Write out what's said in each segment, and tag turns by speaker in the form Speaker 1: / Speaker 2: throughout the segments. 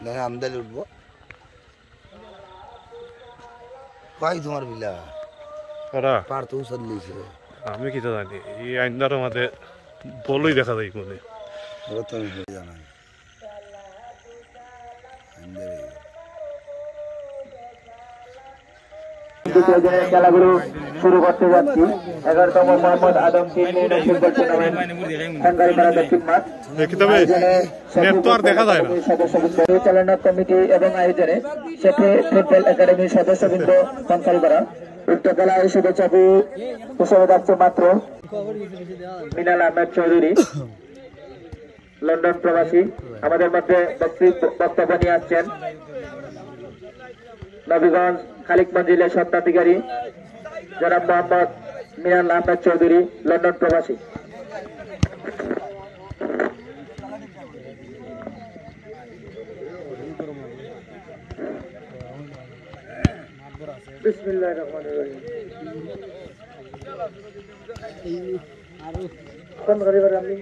Speaker 1: দেখা আমদানি উঠবো কয় তোমার বিলা
Speaker 2: ওরা
Speaker 1: পার তো উসাদ লিছে
Speaker 2: আমি কি তো জানি এই আইনদার মধ্যে বলই দেখা যায় কোনে
Speaker 1: ওরা তো আমি জানা
Speaker 3: দ্বিতীয় দিনের খেলাগুলো শুরু করতে যাচ্ছি 11তম মোহাম্মদ আদম ফুটবল টুর্নামেন্ট সাঙ্গাইপাড়া দক্ষিণ মাঠ পরিচালনা কমিটি এবং আয়োজনে শেখে ফুটবল একাডেমির সদস্যবৃন্দ সাঙ্গাইপাড়া উক্ত খেলায় শুভেচ্ছা হিসেবে যাচ্ছে মাত্র মিনাল আহমেদ চৌধুরী লন্ডন প্রবাসী আমাদের মধ্যে বক্তব্য নিয়ে আসছেন নবীগঞ্জ খালিক মঞ্জিলের স্বত্বাধিকারী জনাব মোহাম্মদ মিনাল আহমেদ চৌধুরী লন্ডন প্রবাসী বিসমিল্লাহির রহমানির রহিম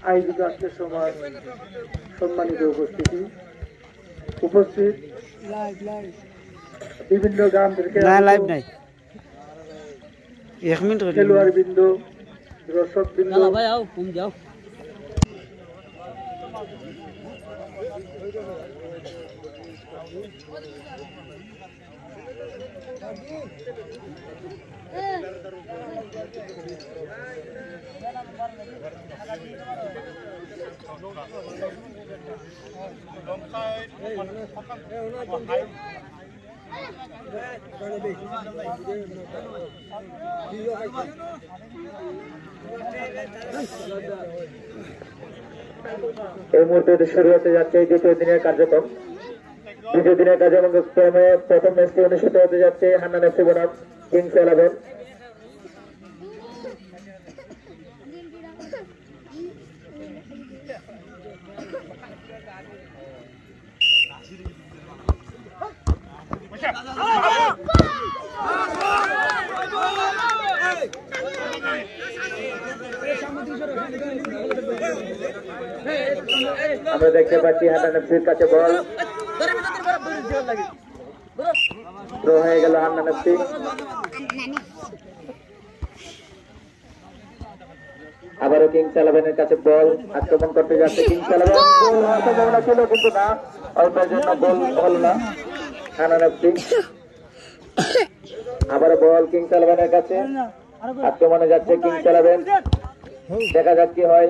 Speaker 3: আয়োজিত আজকের সমাজ সম্মানিত উপস্থিতি উপস্থিত বিভিন্ন গ্রাম থেকে খেলোয়াড় বৃন্দ দর্শক বৃন্দ এই মুহূর্তে শুরু হতে যাচ্ছে দ্বিতীয় দিনের কার্যক্রম ক্রমে প্রথম ম্যাচটি অনুষ্ঠিত হতে যাচ্ছে হান্নান এফসি বনাম কিংস 11 আমরা দেখতে পাচ্ছি হান্নান এফসির কাছে বল থ্রো হয়ে গেল হান্নান এফসি আবারও কিংস 11 এর কাছে বল আক্রমণ করতে যাচ্ছে কিংস 11 গোল সম্ভাবনা ছিল কিন্তু না অল্পের জন্য গোল হলো না হান্নান এফসি আবারও বল কিংস 11 এর কাছে আক্রমণে যাচ্ছে কিংস 11 দেখা যাক কি হয়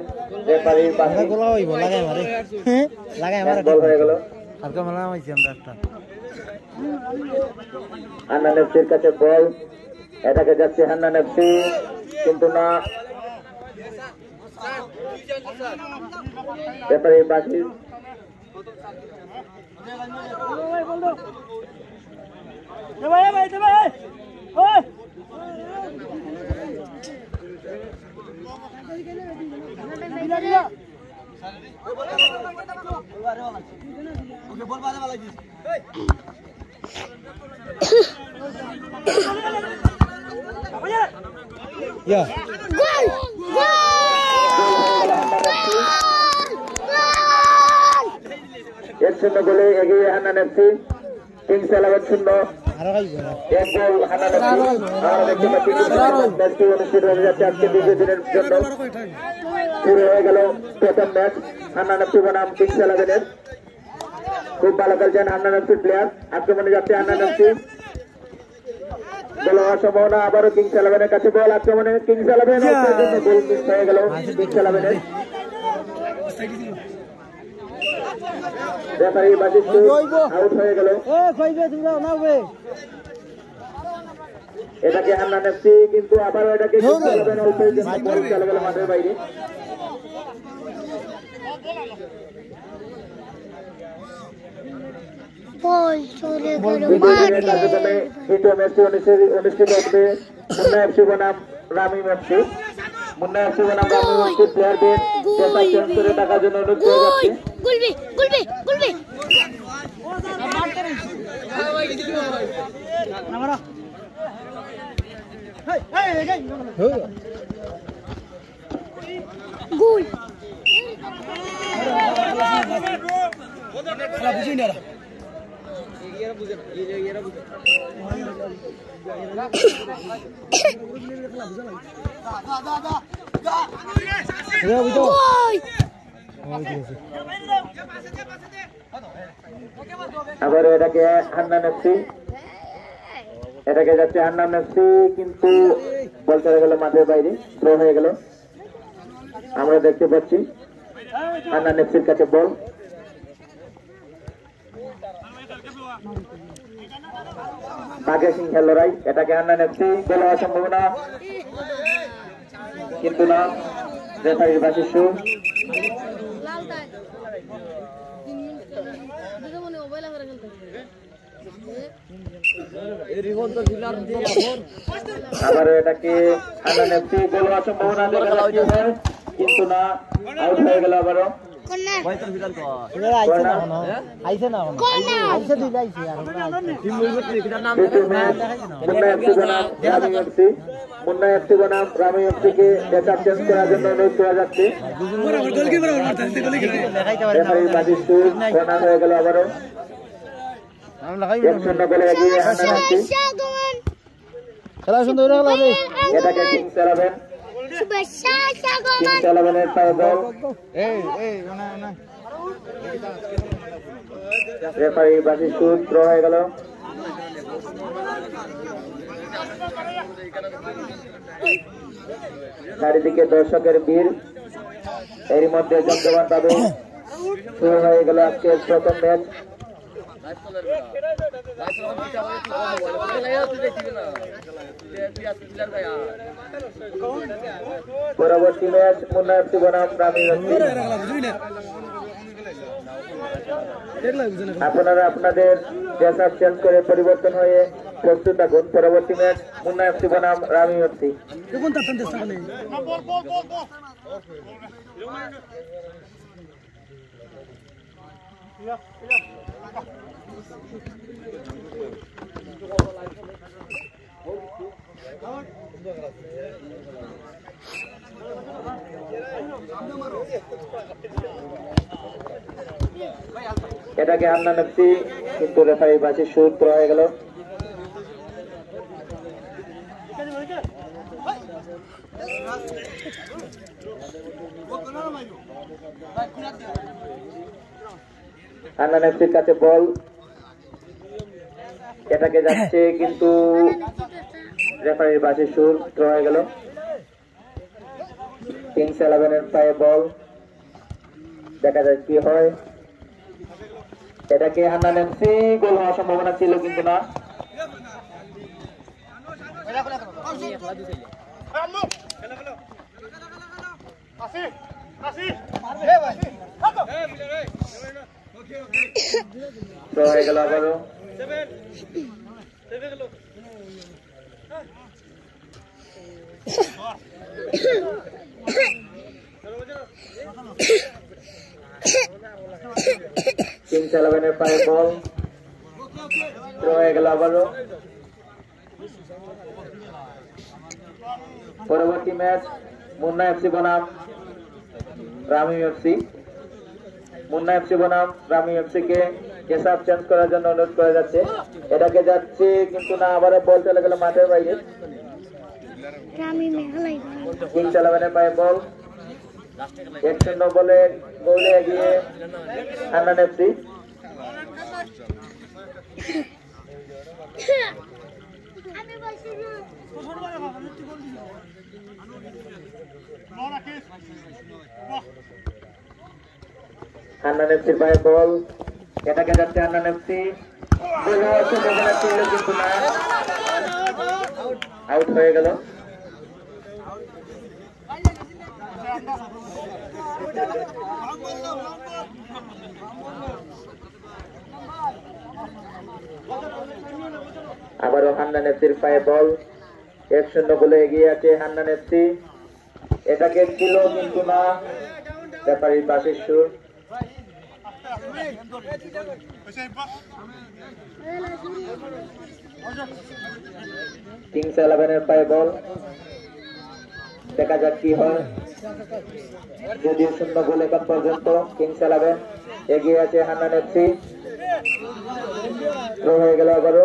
Speaker 3: রেফারির পাশে গোল হইব লাগাই আমারে গোল হয়ে গেল আজকে মেলা হইছে আমরা একটা হান্নান এফসির কাছে বল এটাকে যাচ্ছে হান্নান এফসি কিন্তু না রেফারির পাশে এক শূন্য গোলে এগিয়ে হান্নান এফসি কিংস 11 শূন্য এক গোল হান্নান এফসি অনুষ্ঠিত হয়ে যাচ্ছে আজকে দ্বিতীয় দিনের জন্য শুরু হয়ে গেল প্রথম ম্যাচ হান্নান এফসি বনাম কিংস 11 এর খুব ভালো খেলছেন হান্নান এফসি প্লেয়ার আক্রমণে যাচ্ছে হান্নান এফসি গোল হওয়ার সম্ভাবনা আবারও কিংস 11 এর কাছে বল আক্রমণে কিংস 11 গোল মিস হয়ে গেল কিংস 11 এর রেফারি বাজিস্টু আউট হয়ে গেল এটাকে হান্নান এফসি কিন্তু আবারও এটাকে কিংস 11 অল্পের জন্য বল চলে গেল মাঠের বাইরে দ্বিতীয় ম্যাচটি অনুষ্ঠিত হবে মুন্না এফসি বনাম রামিম এফসি মুন্না এফসি বনাম রামিম এফসি প্লেয়ারদের চেঞ্জ করে টাকার জন্য অনুরোধ করে যাচ্ছে গোল আবার এটাকে হান্নান এফসি, এটাকে যাচ্ছে হান্নান এফসি, কিন্তু বল চলে গেল মাঠের বাইরে, থ্রো হয়ে গেল। আমরা দেখতে পাচ্ছি হান্নান এফসির কাছে বল, আগে সিংহের লড়াই, এটাকে হান্নান এফসি, গোল হওয়ার সম্ভাবনা কিন্তু না, রেফারির বাঁশি সুর। আবার এটাকে হান্নান এফসি, গোল হওয়ার সম্ভাবনা কিন্তু না, আউট হয়ে গেল আবারও। মুন্না এফসি বনাম রামি এফসি কে ডেটার চেঞ্জ করার জন্য অনুরোধ করা যাচ্ছে। রেফারির বাঁশি সুর, কর্নার হয়ে গেল আবারও। 1-0 গোলে এগিয়ে হান্নান এফসি। এটাকে কিংস 11, কিংস 11-এর পায়ে বল, রেফারির বাঁশি সুর, থ্রো হয়ে গেল। চারিদিকে দর্শকের ভিড়, এরই মধ্যে জমজমান পাবে শুরু হয়ে গেল আজকের প্রথম ম্যাচ। পরবর্তী ম্যাচ মুন্না এফসি বনাম রামি এফসি। আপনারা আপনাদের ড্রেস আপ চেঞ্জ করে পরিবর্তন হয়ে প্রস্তুত থাকুন। পরবর্তী ম্যাচ মুন্না এফসি বনাম রামি এফসি। এটাকে হান্নান এফসি, কিন্তু রেফারির বাঁশি সুর, থ্রো হয়ে গেল। হান্নান এফসির কাছে বল, এটাকে যাচ্ছে কিন্তু রেফারির বাঁশি সুর, থ্রো হয়ে গেল। কিংস 11-এর পায়ে বল, দেখা যায় কি হয়। এটাকে হান্নান এফসি, গোল হওয়ার সম্ভাবনা ছিল কিন্তু না। তো হয়ে গেল আবারও। কিংস 11-এর পায়ে বল, থ্রো হয়ে গেল আবারও। পরবর্তী ম্যাচ মুন্না এফসি বনাম রামি এফসি। মুন্না এফসি বনাম রামি এফসি কে ড্রেস চেঞ্জ করার জন্য অনুরোধ করা যাচ্ছে। এটাকে যাচ্ছে কিন্তু না, আবারও বল চলে গেল মাঠের বাইরে। কিংস 11-এর পায়ে বল, 1-0 গোলে এগিয়ে হান্নান এফসি। হান্নান এফসির পায়ে বল, এটাকে যাচ্ছে হান্নান এফসি, কিন্তু না, আউট হয়ে গেল। আবারও হান্নান এফসির পায়ে বল, 1-0 গোলে এগিয়ে আছে হান্নান এফসি। এটাকে ছিল কিন্তু না, রেফারির বাঁশি সুর। কিংস 11-এর পায়ে বল, দেখা যাক কি হয়। যদিও 0 গোল এখন পর্যন্ত, কিংস 11 এগিয়ে আছে হান্নান এফসি। থ্রো হয়ে গেল আবারও।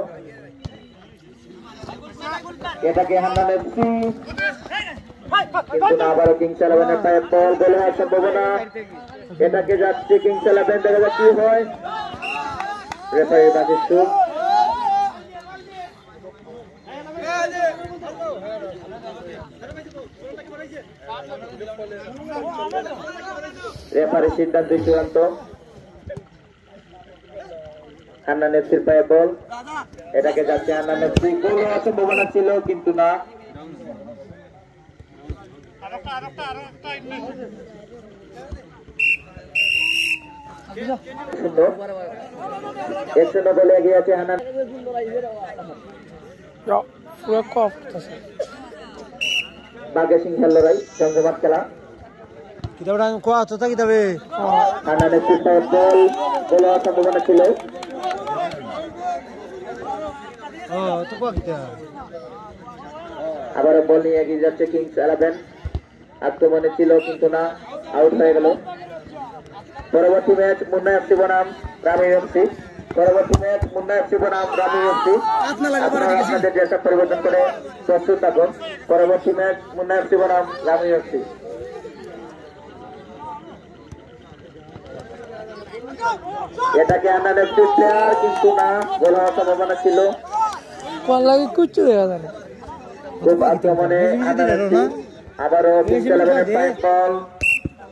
Speaker 3: এটাকে হান্নান এফসি, কিন্তু না, আবারও কিংস ইলেভেনের পায়ে বল, গোল হওয়ার সম্ভাবনা। এটাকে যাচ্ছে কিংস ইলেভেন, দেখা যাক কি হয়। রেফারি বাসির সুর। রেফারির সিদ্ধান্ত চূড়ান্ত। হান্নান এফসির পায়ে বল, এটাকে যাচ্ছে হান্নান এফসি, গোল হওয়ার সম্ভাবনা ছিল কিন্তু না। এক শূন্য বলে এগিয়ে আছে হান্নান। বাঘে সিংহের লড়াই, জমজমাট খেলা। হান্নান এফসির পায়ে বল, গোল হওয়ার সম্ভাবনা ছিল। আবারও বল নিয়ে এগিয়ে যাচ্ছে কিংস ইলেভেন। আক্রমণে ছিল কিন্তু না, আউট হয়ে গেল। পরবর্তী ম্যাচ মুন্না এফসি বনাম রামি এফসি। পরবর্তী ম্যাচ মুন্না এফসি বনাম রামি এফসি। আপনারা আপনাদের ড্রেস আপ পরিবর্তন করে প্রস্তুত থাকুন। পরবর্তী ম্যাচ মুন্না এফসি বনাম রামি এফসি। এটাকে হান্নান এফসি প্লেয়ার কিন্তু না, গোল হওয়ার সম্ভাবনা ছিল। খুব আক্রমণে হান্নান এফসি। আবারও কিংস ইলেভেনের পায়ে বল,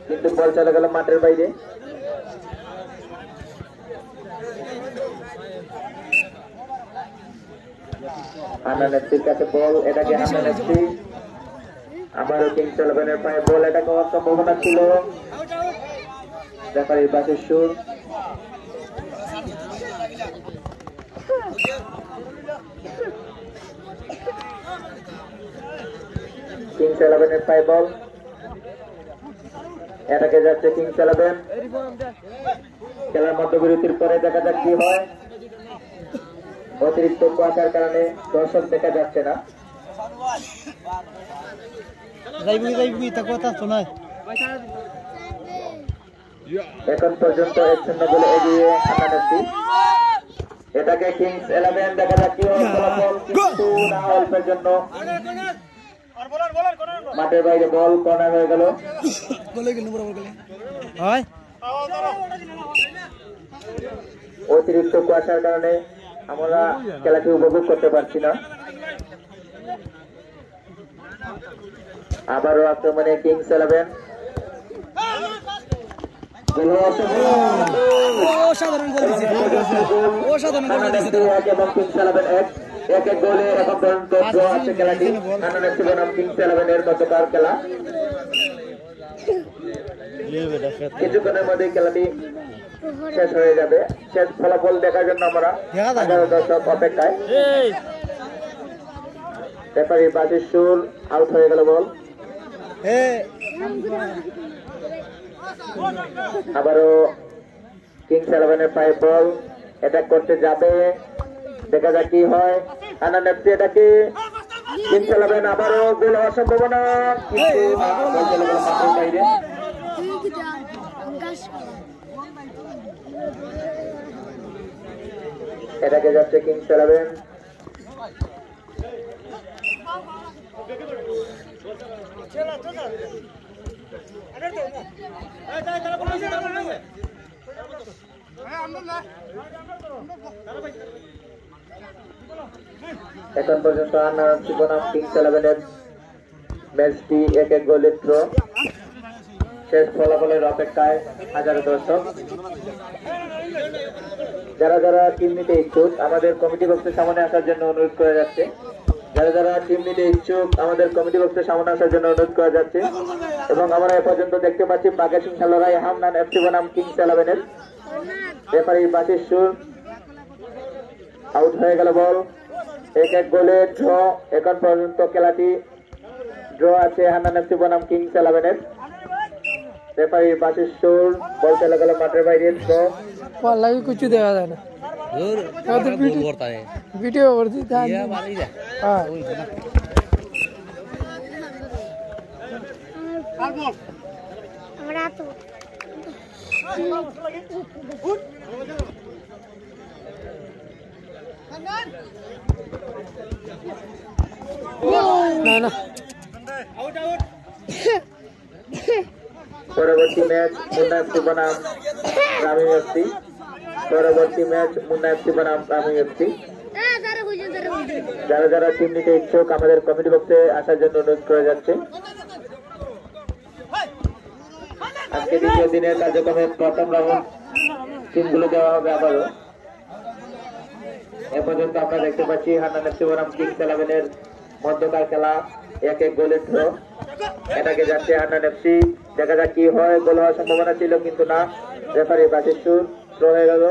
Speaker 3: কিন্তু বল চলে গেল মাঠের বাইরে। হান্নান এফসির কাছে বল, এটাকে হান্নান এফসি। আবারও কিংস ইলেভেনের পায়ে বল, এটা হওয়ার সম্ভাবনা ছিল। রেফারির বাসের সুর। কিংস ইলেভেনের পায়ে বল, এটাকে যাচ্ছে কিংস ইলেভেন। খেলার মধ্যবিরতির পরে দেখা যাক কি হয়। অতিরিক্ত কুয়াশার কারণে দর্শক দেখা যাচ্ছে না। এখন পর্যন্ত 1-0 বলে এগিয়ে হান্নান এফসি। এটাকে কিংস ইলেভেন, দেখা যাক কি হয় ফলাফল, কিন্তু না, অল্পের জন্য মাঠের বাইরে বল, কর্নার হয়ে গেল। অতিরিক্ত কুয়াশার কারণে আমরা খেলাটি উপভোগ করতে পারছি না। আবারও আক্রমণে কিংস ইলেভেন। এক গোলে এখন পর্যন্ত ড্র আছে খেলাটি। হান্নান এফসি বনাম কিংস ইলেভেনের মধ্যকার খেলা। কিছুক্ষণের মধ্যে খেলাটি শেষ হয়ে যাবে। শেষ ফলাফল দেখার জন্য আমরা 11 দর্শক অপেক্ষায়। রেফারির বাসির সুর, আউট হয়ে গেল বল। আবারও কিংস ইলেভেনের পায়ে বল, অ্যাটাক করতে যাবে, দেখা যাক কি হয়। হান্নান এফসি, এটাকে কিংস ইলেভেন, আবারও গোল হওয়ার সম্ভাবনা, কিন্তু বাইরে। এটাকে যাচ্ছে কিংস ইলেভেন। এখন পর্যন্ত হান্নান এফসি বনাম কিংস ইলেভেনের ম্যাচটি 1-1 গোলে ড্র। শেষ ফলাফলের অপেক্ষায় হাজারো দর্শক। যারা যারা টিম নিতে ইচ্ছুক আমাদের কমিটি বক্সের সামনে আসার জন্য অনুরোধ করা যাচ্ছে। যারা যারা টিম নিতে ইচ্ছুক আমাদের কমিটি বক্সের সামনে আসার জন্য অনুরোধ করা যাচ্ছে। এবং আমরা এ পর্যন্ত দেখতে পাচ্ছি বাঘে সিংহ লড়াই হান্নান এফসি বনাম কিংস ইলেভেনের। রেফারির বাসির সুর, আউট হয়ে গেল বল। 1-1 গোলে ড্র। এখন পর্যন্ত খেলাটি ড্র আছে হান্নান এফসি বনাম কিংস ইলেভেনের। রেফারির বাসির সুর, বল চলে গেল মাঠের বাইরে। ড্র।
Speaker 4: कुछ देखा जाए ना वीडियो না না
Speaker 3: পরবর্তী ম্যাচ মুন্না এফসি বনাম গ্রামীণ এফসি। পরবর্তী ম্যাচ মুন্না এফসি বনাম গ্রামীণ এফসি। যারা যারা টিম নিতে ইচ্ছুক আমাদের কমিটি বক্সে আসার জন্য অনুরোধ করা যাচ্ছে। আজকে দ্বিতীয় দিনের কার্যক্রমের প্রথম রাউন্ড টিমগুলো দেওয়া হবে আবারও। এ পর্যন্ত আমরা দেখতে পাচ্ছি হান্নান এফসি বনাম কিংস 11-এর মধ্যকার খেলা 1-1 গোলের ড্র। এটাকে যাচ্ছে হান্নান এফসি। দেখা যাক কি হয়। গোল হওয়ার সম্ভাবনা ছিল কিন্তু না, রেফারি বাসির সুর ড্র হয়ে গেল।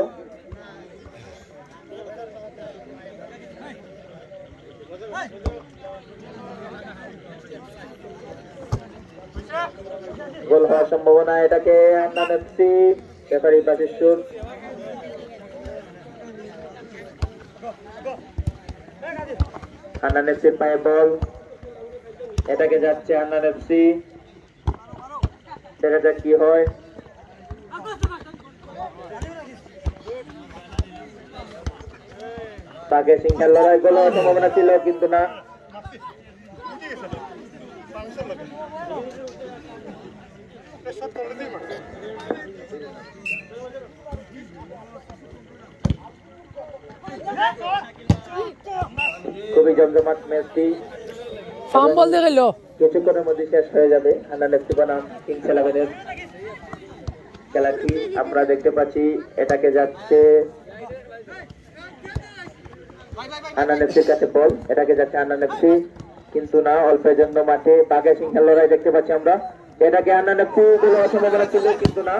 Speaker 3: গোল হওয়ার সম্ভাবনা, এটাকে হান্নান এফসি, রেফারি বাসির সুর। হান্নান এফসির পায়ে বল, এটাকে যাচ্ছে হান্নান এফসি। দেখা যাক কি হয়। তাকে সিংহার লড়াই, গোল হওয়ার সম্ভাবনা ছিল কিন্তু না। খুবই জমজমাট ম্যাচটি,
Speaker 4: ফার্ম বল দিয়ে গেল।
Speaker 3: কিছুক্ষণের মধ্যে শেষ হয়ে যাবে হান্নান এফসি বনাম কিংস 11-এর খেলাটি। আমরা দেখতে পাচ্ছি এটাকে যাচ্ছে হান্নান এফসির কাছে বল, এটাকে যাচ্ছে হান্নান এফসি কিন্তু না, অল্পের জন্য মাঠে বাঘে সিংহের লড়াই দেখতে পাচ্ছি আমরা। এটাকে হান্নান এফসি বলে অসম্ভাবনা ছিল কিন্তু না।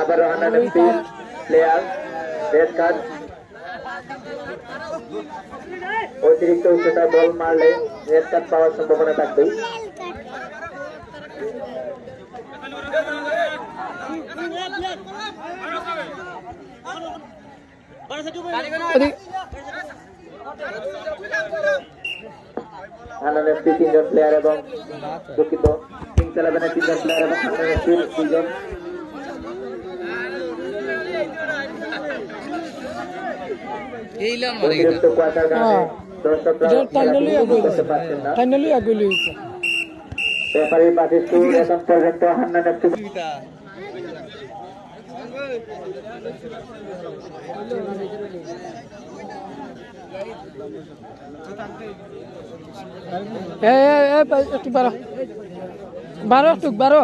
Speaker 3: আবারও Hannan FC player red card. অতিরিক্ত উচ্চতা বল মারলে রেড কার্ড পাওয়ার সম্ভাবনা থাকবে। হান্নান এফসি 3 জন প্লেয়ার এবং দুঃখিত কিংস 11-এর 3 জন প্লেয়ার এবং হান্নান এফসির 2 জন। অতিরিক্ত কুয়াশার কারণে দর্শকরা করতে পারছেন না। রেফারির বাসির সুর। এখন পর্যন্ত হান্নান এফসি
Speaker 4: একটু বারো বারো একটু বারো।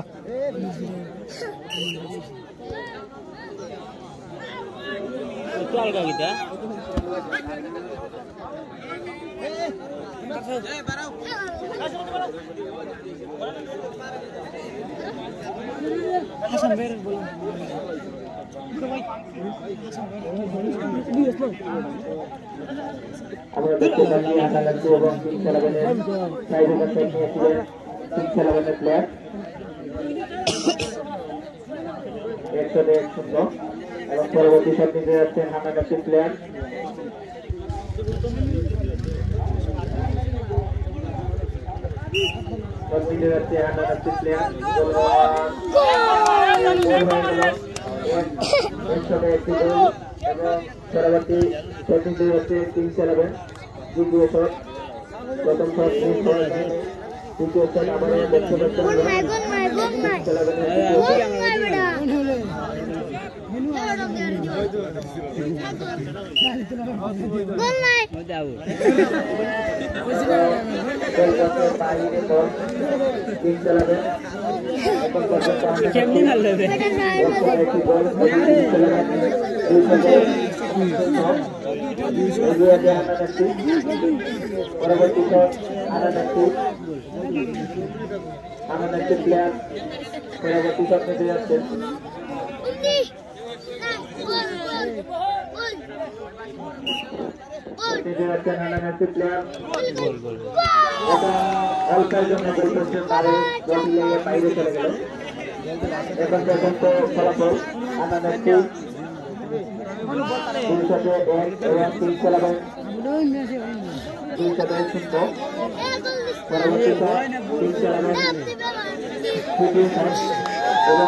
Speaker 3: আমরা দেখতে পাচ্ছি হান্নান এফসি এবং কিংস 11-এর সাইডে কাছে নিয়েছিলেন কিংস 11-এর প্লেয়ার। 100-1 এবং পরবর্তী শট নিতে যাচ্ছেন হান্নান এফসি প্লেয়ার। শট নিতে যাচ্ছে হান্নান এফসি প্লেয়ার। এবং পরবর্তী শট নিতে যাচ্ছে কিংস 11। দ্বিতীয় শট, প্রথম শট মিস হয়ে যায়। দ্বিতীয় শট আবারও দেখতে পাচ্ছেন পরবর্তী শট হান্নান এফসি প্লেয়ার। পরবর্তী শট নিতে যাচ্ছেন হান্নান এফসি প্লেয়ার। অল্পের জন্য গোল করছেন, তারে বল লেগে বাইরে চলে গেল। এখন পর্যন্ত ফলাফল হান্নান এফসি 3-1 এবং কিংস 11 3-0। পরবর্তী শট কিংস 11 তৃতীয় শট এবং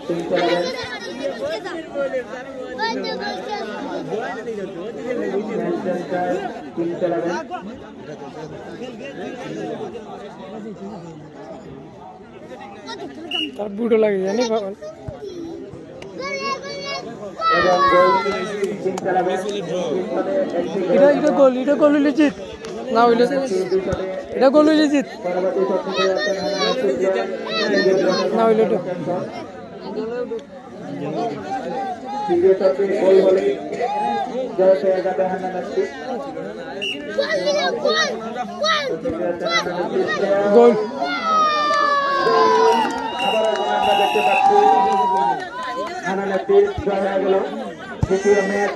Speaker 3: কিং চালাবেন কিং চালাবেন
Speaker 4: তার বুড়ো লাগে জানি পাগল
Speaker 3: এবং কিং চালাবেন
Speaker 4: এটা গোল হইলে জিত না হইলে এটা গোল হইলে জিত
Speaker 3: পরবর্তী শটটি
Speaker 4: না হইলে তো
Speaker 3: তৃতীয় শটটি গোল হলে জয় হয়ে যাবে হান্নানাসি
Speaker 4: গোল
Speaker 3: আবার আমরা দেখতে পাচ্ছি হান্নানাসি জয় হয়ে গেল দ্বিতীয় ম্যাচ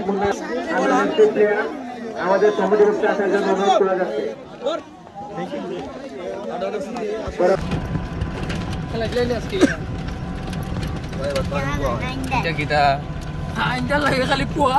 Speaker 3: হান্নানাসি প্লেয়ার আমাদের সমাজে আসার জন্য অনুরোধ করা যাচ্ছে
Speaker 4: আইনটা লাগে খালি পোয়া